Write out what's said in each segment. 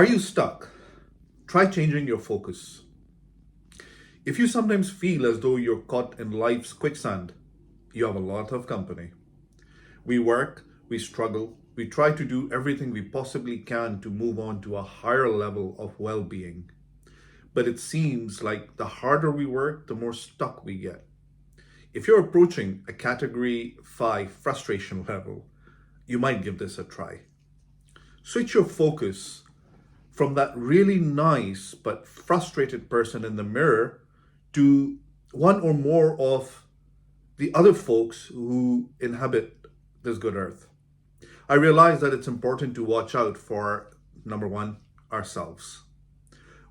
Are you stuck? Try changing your focus. If you sometimes feel as though you're caught in life's quicksand, you have a lot of company. We work, we struggle, we try to do everything we possibly can to move on to a higher level of well being. But it seems like the harder we work, the more stuck we get. If you're approaching a category 5 frustration level, you might give this a try. Switch your focus from that really nice but frustrated person in the mirror to one or more of the other folks who inhabit this good earth. I realize that it's important to watch out for number one, ourselves.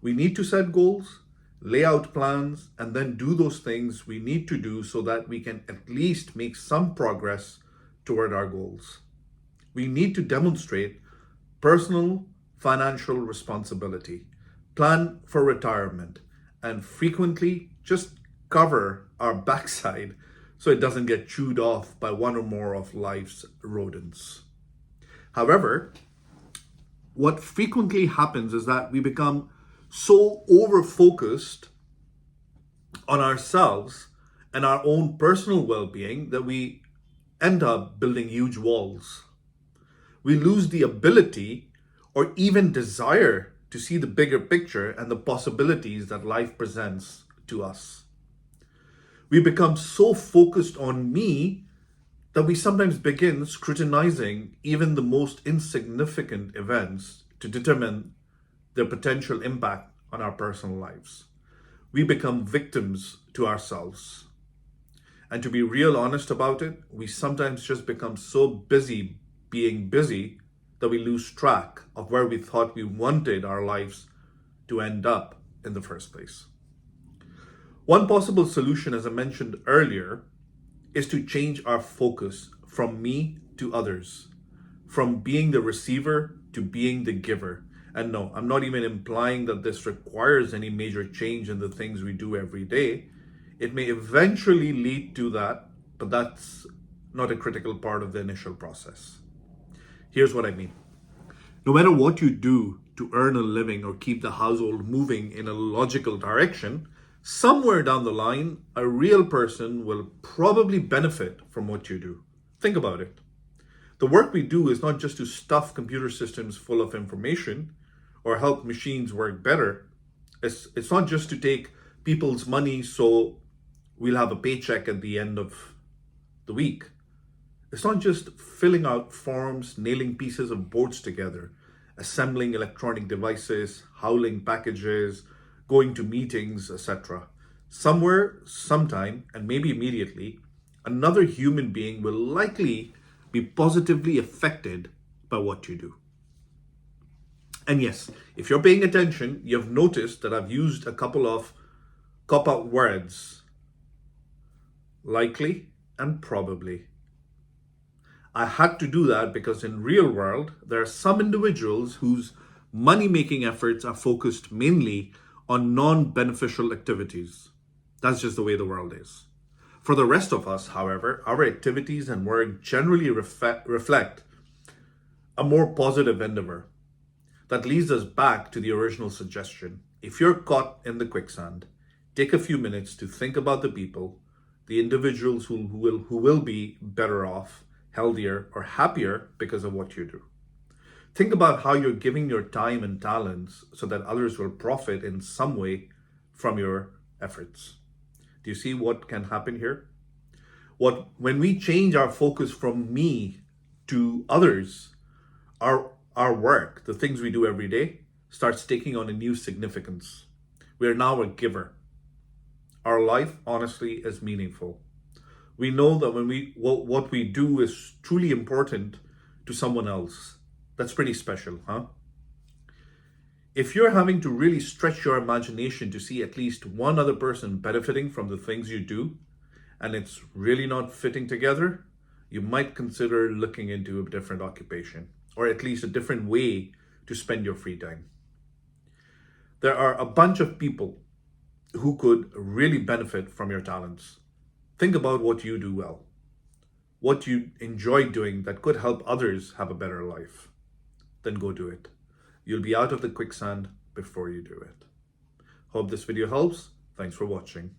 We need to set goals, lay out plans, and then do those things we need to do so that we can at least make some progress toward our goals. We need to demonstrate personal financial responsibility, plan for retirement, and frequently just cover our backside so it doesn't get chewed off by one or more of life's rodents. However, what frequently happens is that we become so over focused on ourselves and our own personal well being that we end up building huge walls. We lose the ability or even desire to see the bigger picture and the possibilities that life presents to us. We become so focused on me that we sometimes begin scrutinizing even the most insignificant events to determine their potential impact on our personal lives. We become victims to ourselves. And to be real honest about it, we sometimes just become so busy being busy that we lose track of where we thought we wanted our lives to end up in the first place. One possible solution, as I mentioned earlier, is to change our focus from me to others, from being the receiver to being the giver. And no, I'm not even implying that this requires any major change in the things we do every day. It may eventually lead to that, but that's not a critical part of the initial process. Here's what I mean. No matter what you do to earn a living or keep the household moving in a logical direction, somewhere down the line, a real person will probably benefit from what you do. Think about it. The work we do is not just to stuff computer systems full of information or help machines work better. It's not just to take people's money so we'll have a paycheck at the end of the week. It's not just filling out forms, nailing pieces of boards together, assembling electronic devices, hauling packages, going to meetings, etc. Somewhere, sometime, and maybe immediately, another human being will likely be positively affected by what you do. And yes, if you're paying attention, you've noticed that I've used a couple of cop-out words, likely and probably. I had to do that because in real world, there are some individuals whose money-making efforts are focused mainly on non-beneficial activities. That's just the way the world is. For the rest of us, however, our activities and work generally reflect a more positive endeavor. That leads us back to the original suggestion. If you're caught in the quicksand, take a few minutes to think about the people, the individuals who will be better off, healthier, or happier because of what you do. Think about how you're giving your time and talents so that others will profit in some way from your efforts. Do you see what can happen here? When we change our focus from me to others, our work, the things we do every day, starts taking on a new significance. We are now a giver. Our life, honestly, is meaningful. We know that when what we do is truly important to someone else. That's pretty special, huh? If you're having to really stretch your imagination to see at least one other person benefiting from the things you do, and it's really not fitting together, you might consider looking into a different occupation, or at least a different way to spend your free time. There are a bunch of people who could really benefit from your talents. Think about what you do well, what you enjoy doing that could help others have a better life. Then go do it. You'll be out of the quicksand before you do it. Hope this video helps. Thanks for watching.